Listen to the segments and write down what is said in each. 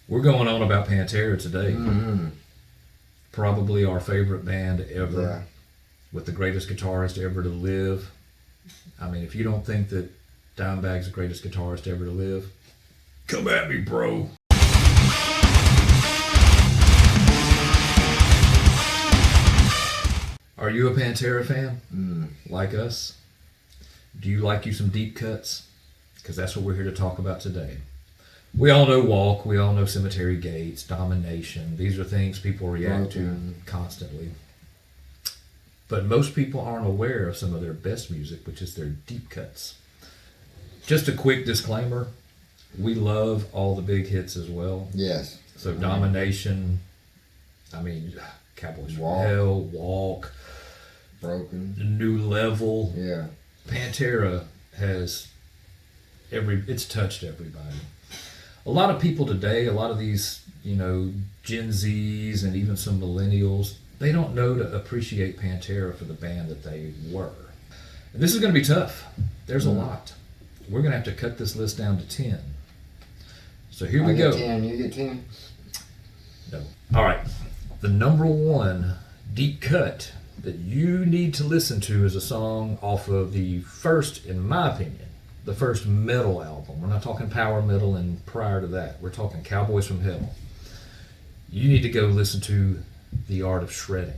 We're going on about Pantera today. Mm-hmm. Probably our favorite band ever, Yeah. with the greatest guitarist ever to live. I mean, if you don't think that Dimebag's the greatest guitarist ever to live, come at me, bro. Are you a Pantera fan? Like us? Do you like you some deep cuts? Because that's what we're here to talk about today. We all know Walk, we all know Cemetery Gates, Domination. These are things people react to constantly. But most people aren't aware of some of their best music, which is their deep cuts. Just a quick disclaimer, we love all the big hits as well. Yes. So Domination, I mean, Cowboys from Hell, Walk, Broken, New Level. Yeah. Pantera has it's touched everybody. A lot of people today, a lot of these, Gen Zs and even some millennials, they don't know to appreciate Pantera for the band that they were. And this is going to be tough. There's a lot. We're going to have to cut this list down to 10. So here we go. 10, you get 10? No. All right. The number one deep cut that you need to listen to is a song off of the first, in my opinion, the first metal album. We're not talking power metal and prior to that. We're talking Cowboys from Hell. You need to go listen to The Art of Shredding.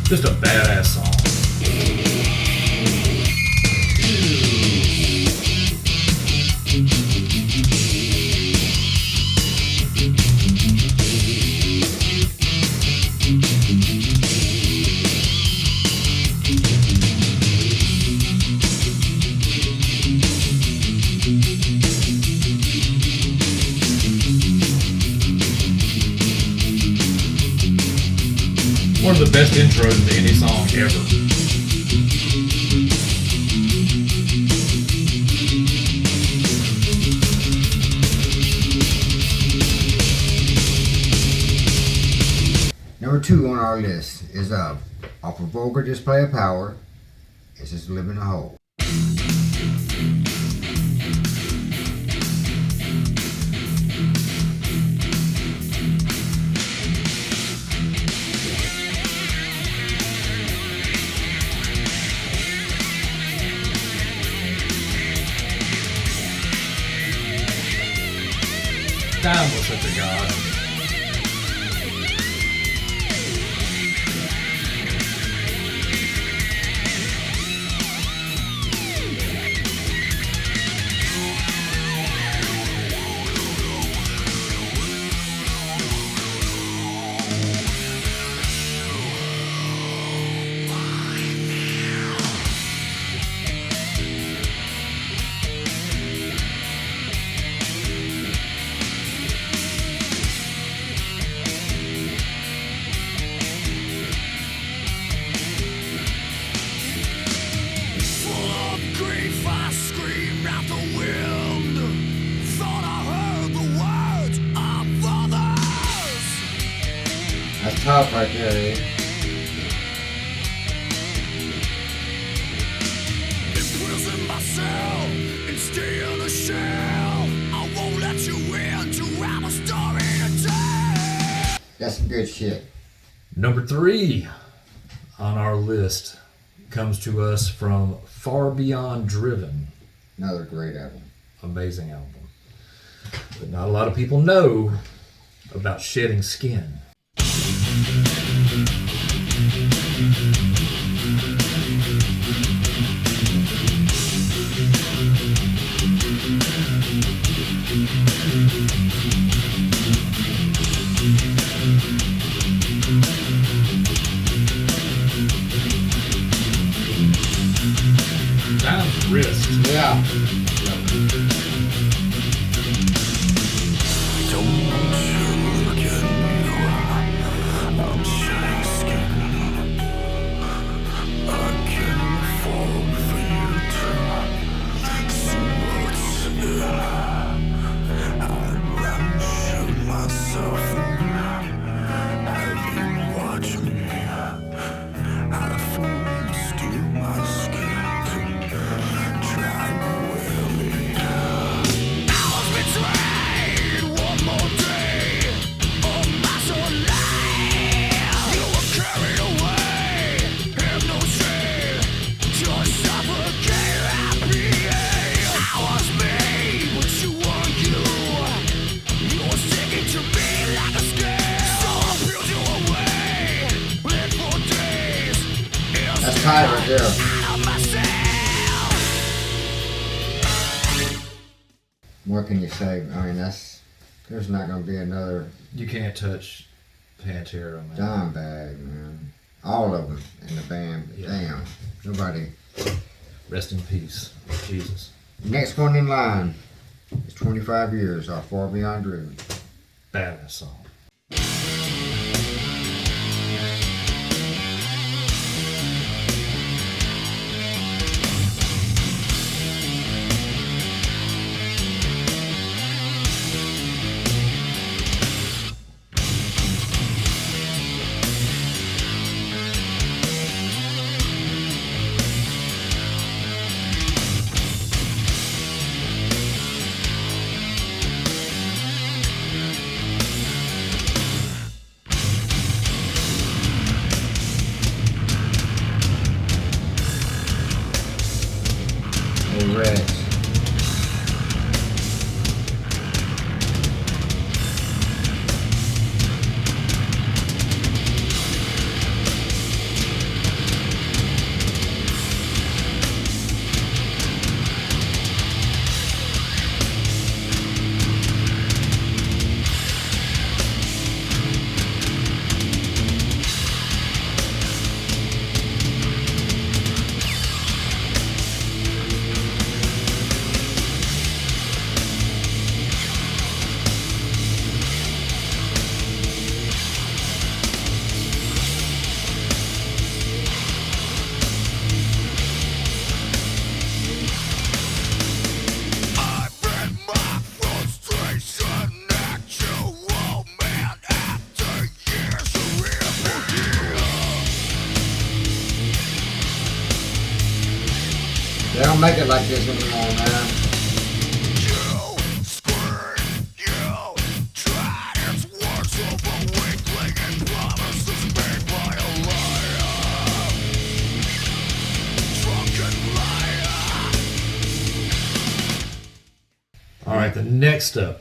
Just a badass song. One of the best intros to any song ever. Number 2 on our list is off a vulgar display of power. It's just living in a hole. Time was such a god. That's tough right there, eh? Imprison myself and stay in a shell. I won't let you in to have a story to tell. That's some good shit. Number 3 on our list comes to us from Far Beyond Driven. Another great album. Amazing album. But not a lot of people know about Shedding Skin. Time's wrist. Yeah. Myself tight right there. What can you say? I mean, there's not going to be another You can't touch Pantera, man. dime bag, man. All of them in the band. Yeah. Damn. Nobody. Rest in peace, Jesus. Next one in line is 25 years, Our Far Beyond Driven. Badass song. Rex. They don't make it like this anymore, man. All right, the next up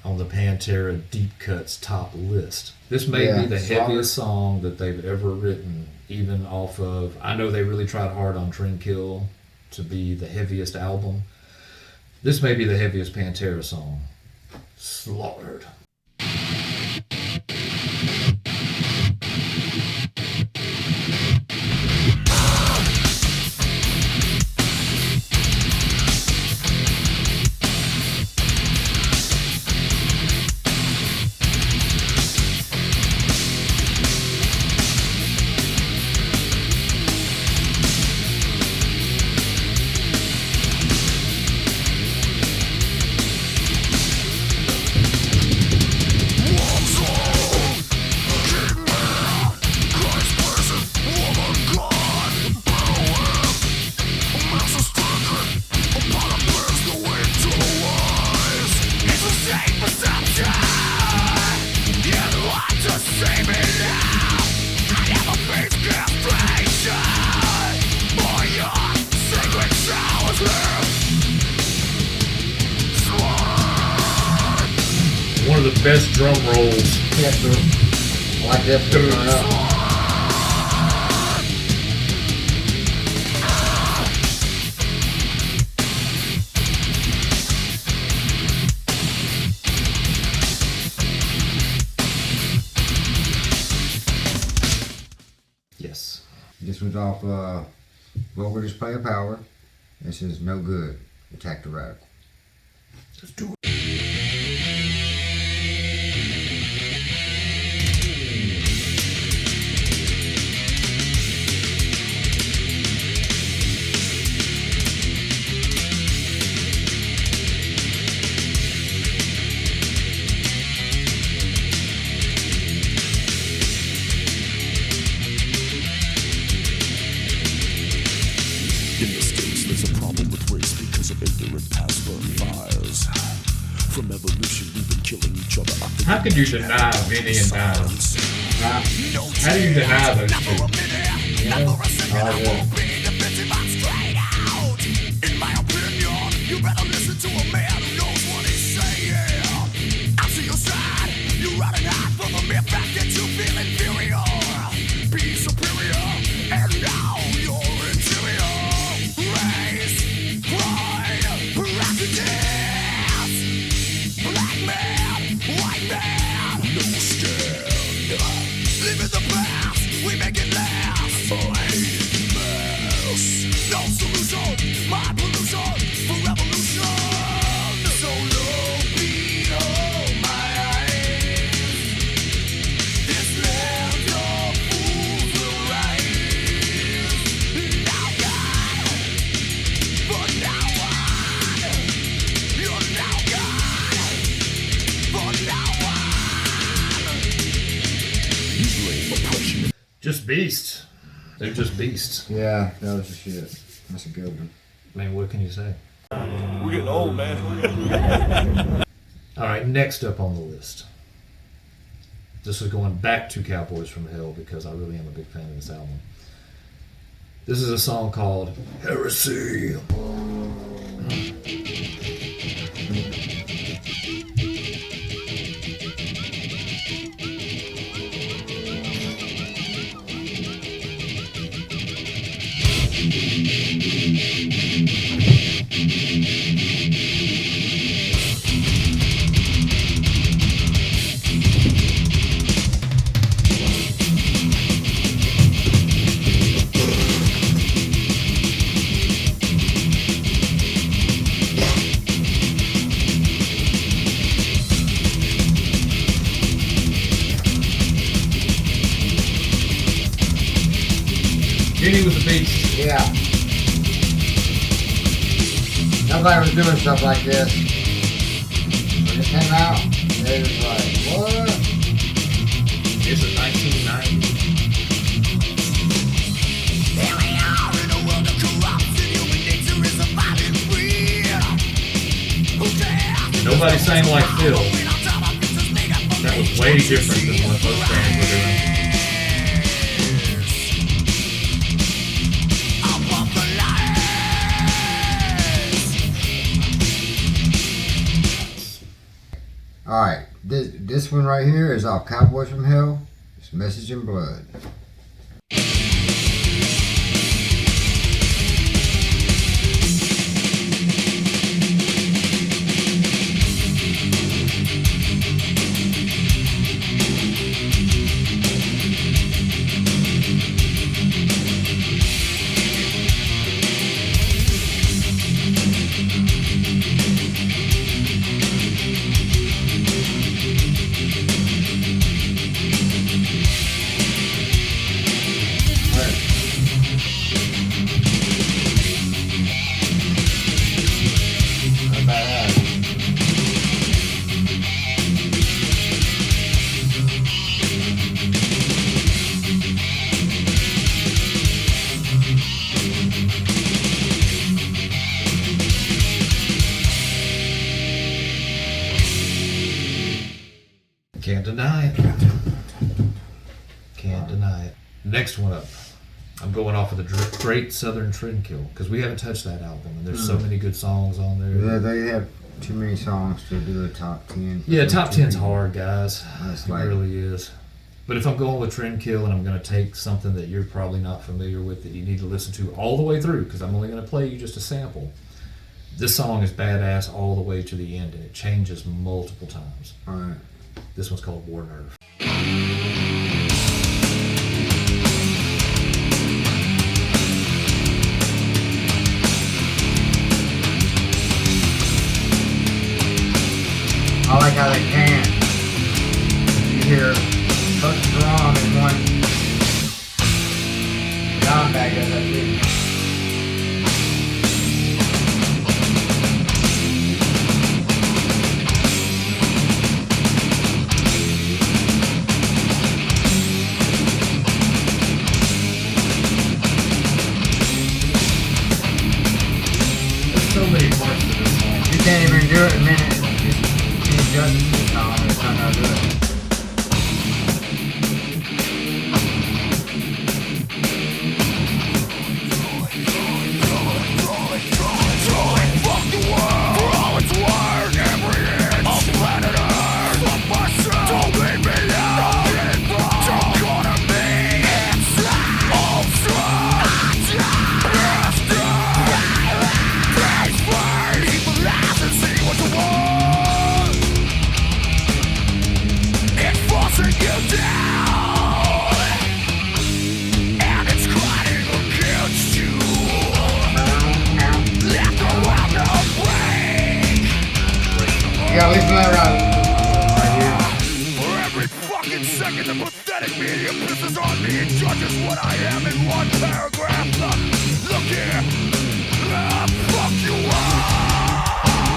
on the Pantera Deep Cuts top list. This may Yeah, be the Slaughter. heaviest song that they've ever written, even off of. I know they really tried hard on Trendkill to be the heaviest album. This may be the heaviest Pantera song. Slaughtered. One of the best drum rolls. Yes, sir. I like this to turn up. Yes. This was off Vulgar Display of Power. This is No Good. Attack the Radical. Let's do it. In the States, there's a problem with race because of ignorant password fires. From evolution, we've been killing each other. How could you deny Vinny and Diamonds? How do you deny those two? In my opinion, you better listen to a man who knows what he's saying. I'm to your side. You're running hot from the mere fact that you feel inferior. Be superior, and now Just beasts. They're just beasts. Yeah, that was the shit. That's a good one. Man, what can you say? We're getting old, man. All right, next up on the list. This is going back to Cowboys from Hell because I really am a big fan of this album. This is a song called Heresy. Jenny was a beast. Yeah. Nobody was doing stuff like this. When it came out, they was like, what? It's a 1990. Here we are in a world of corruption. Human nature is a violent breed. Who dares? Nobody sang like Phil. That was way different than what most bands were doing. Alright, this one right here is off Cowboys from Hell. It's Message in Blood. Can't deny it. Can't deny it. Next one up. I'm going off of the Great Southern Trendkill because we haven't touched that album and there's so many good songs on there. Yeah, they have too many songs to do a top 10. Yeah, top 10's hard, guys. That's It like- really is. But if I'm going with Trendkill and I'm going to take something that you're probably not familiar with that you need to listen to all the way through because I'm only going to play you just a sample. This song is badass all the way to the end and it changes multiple times. Alright. This one's called War Nerve. I like how they can. You hear both drum in one. John bag does that too. There's so many parts to this song. You can't even do it in a minute. It's just this song. It's not gonna do it. You gotta listen to that right here. For every fucking second, the pathetic media pisses on me and judges what I am in one paragraph. Look here, fuck you all.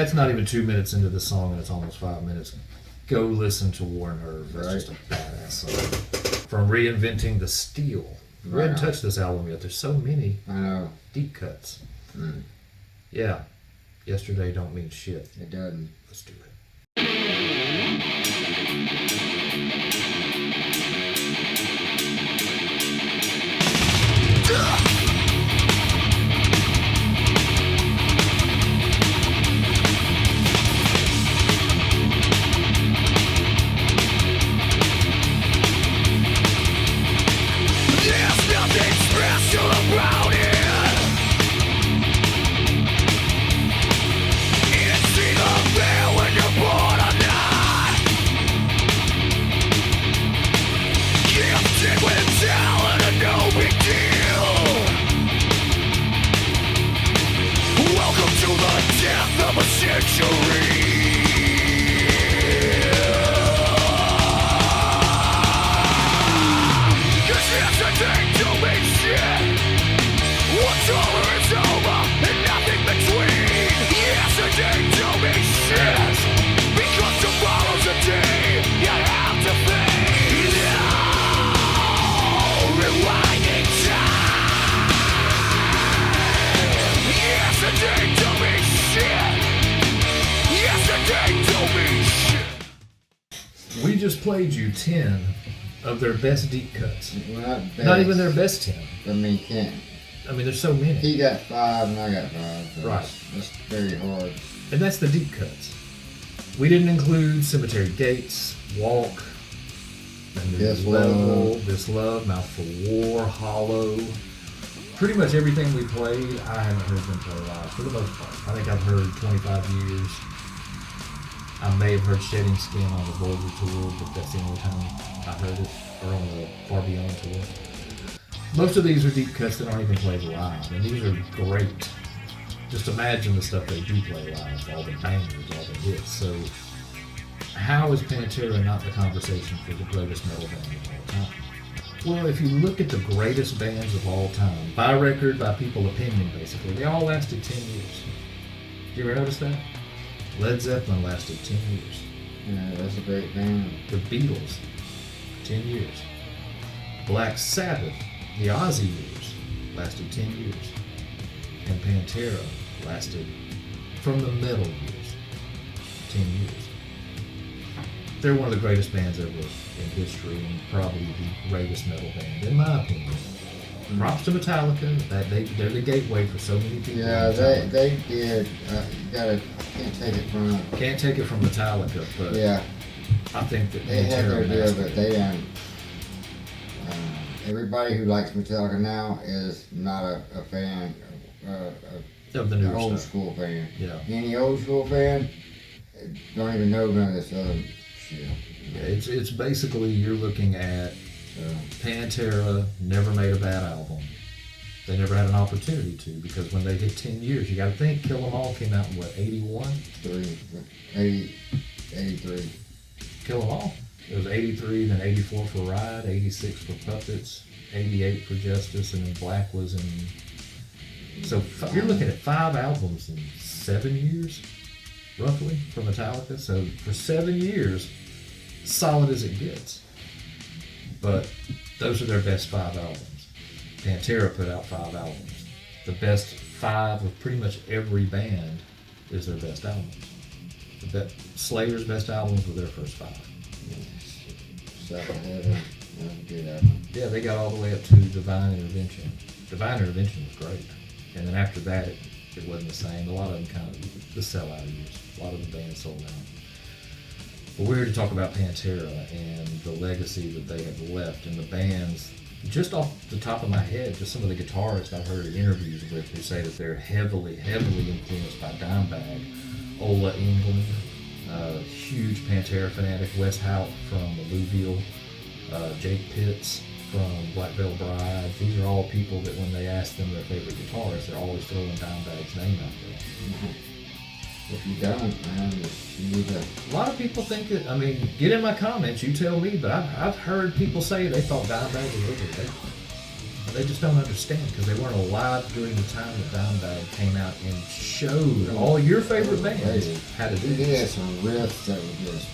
That's not even 2 minutes into the song, and it's almost 5 minutes. Go listen to War and Nerve. That's Right. just a badass song. From Reinventing the Steel. We Right haven't on. touched this album yet. There's so many I know. deep cuts. Mm. Yeah. Yesterday don't mean shit. It doesn't. Let's do it. There's nothing special about it. It's either there when you're born or not. Gifted with talent and no big deal. Welcome to the death of a century. Cause yesterday don't mean shit. What's over is over and nothing between. Yesterday don't mean shit. Because tomorrow's a day you have to face. No rewinding time. Yesterday don't mean shit. Yesterday don't mean shit. We just played you 10 of their best deep cuts. Well, not best. Not even their best 10. I mean, can't. I mean, there's so many. He got 5 and I got 5. So Right. That's very hard. And that's the deep cuts. We didn't include Cemetery Gates, Walk, A New This Level, Love. This Love, Mouth for War, Hollow. Pretty much everything we played, I haven't heard them play live for the most part. I think I've heard 25 years. I may have heard Shedding Skin on the Border tour, but that's the only time I heard it, or on the Far Beyond tour. Most of these are deep cuts that aren't even played live, and these are great. Just imagine the stuff they do play live, all the bangers, all the hits. So, how is Pantera not the conversation for the greatest metal band of all time? Well, if you look at the greatest bands of all time, by record, by people opinion, basically, they all lasted 10 years. Do you ever notice that? Led Zeppelin lasted 10 years. Yeah, that's a great band. The Beatles, 10 years. Black Sabbath, the Ozzy years, lasted 10 years. And Pantera lasted, from the metal years, 10 years. They're one of the greatest bands ever in history, and probably the greatest metal band, in my opinion. Props to Metallica. They're the gateway for so many people. Yeah, they did. Can't take it from them. Can't take it from Metallica, but Yeah, I think that they had their Pantera deal, mastered but it. they everybody who likes Metallica now is not a fan, Of the an newer old stuff. school fan. Yeah. Any old school fan don't even know none of this other shit. Yeah, it's basically you're looking at So, Pantera never made a bad album. They never had an opportunity to, because when they hit 10 years, you got to think Kill 'Em All came out in what, 81? 83. Kill 'Em All. It was 83, then 84 for Ride, 86 for Puppets, 88 for Justice, and then Black was in. So you're looking at 5 albums in 7 years, roughly, for Metallica. So for 7 years, solid as it gets. But those are their best 5 albums. Pantera put out 5 albums. The best 5 of pretty much every band is their best albums. Slayer's best albums were their first 5. Second Heaven. That's a good album. Yeah, they got all the way up to Divine Intervention. Divine Intervention was great. And then after that, it wasn't the same. A lot of them kind of, the sellout years. A lot of the bands sold out. But we're here to talk about Pantera and the legacy that they have left, and the bands. Just off the top of my head, just some of the guitarists I've heard in interviews with who say that they're heavily, heavily influenced by Dimebag. Ola England, huge Pantera fanatic. Wes Haupt from Louisville, Jake Pitts from Black Veil Bride. These are all people that when they ask them their favorite guitarist, they're always throwing Dimebag's name out there. If you don't, man, you need to. A lot of people think that, I mean, get in my comments, you tell me, but I've heard people say they thought Dimebag was overrated. And they just don't understand because they weren't alive during the time that Dimebag came out and showed all your favorite bands how to do He had this. some riffs that were just.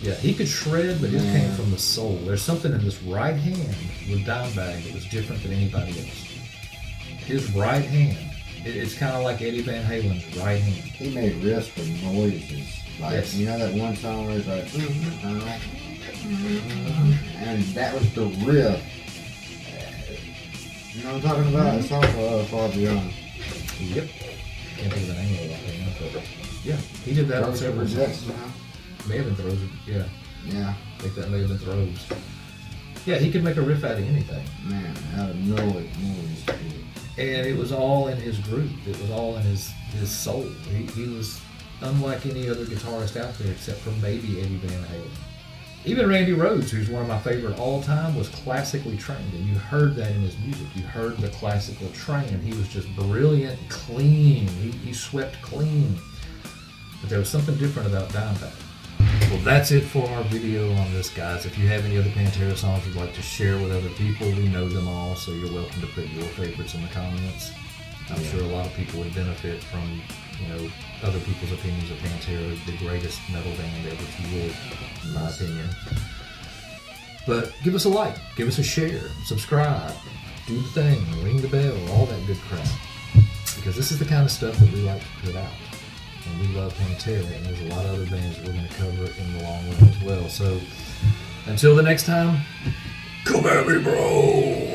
Yeah, he could shred, but it Yeah. came from the soul. There's something in this right hand with Dimebag that was different than anybody else. His right hand, it's kind of like Eddie Van Halen's right hand. He made riffs with noises. Like, Yes. you know that one song where it's like, and that was the riff. You know what I'm talking about? It's also Far Beyond. Yep. Can't think of the name of it right now, but yeah, he did that on several songs. May have been Throws. Yeah, Yeah, I think that may have been Throws. Yeah, he could make a riff out of anything. man, out of noise. And it was all in his groove. It was all in his soul. He was unlike any other guitarist out there except for maybe Eddie Van Halen. Even Randy Rhoads, who's one of my favorite all time, was classically trained, and you heard that in his music. You heard the classical train. He was just brilliant, clean. He swept clean. But there was something different about Dimebag. Well, that's it for our video on this, guys. If you have any other Pantera songs you'd like to share with other people, we know them all, so you're welcome to put your favorites in the comments. I'm sure a lot of people would benefit from, other people's opinions of Pantera, the greatest metal band ever to live, in my opinion. But give us a like, give us a share, subscribe, do the thing, ring the bell, all that good crap. Because this is the kind of stuff that we like to put out. And we love Pantera, and there's a lot of other bands that we're going to cover in the long run as well. So, until the next time, come at me, bro!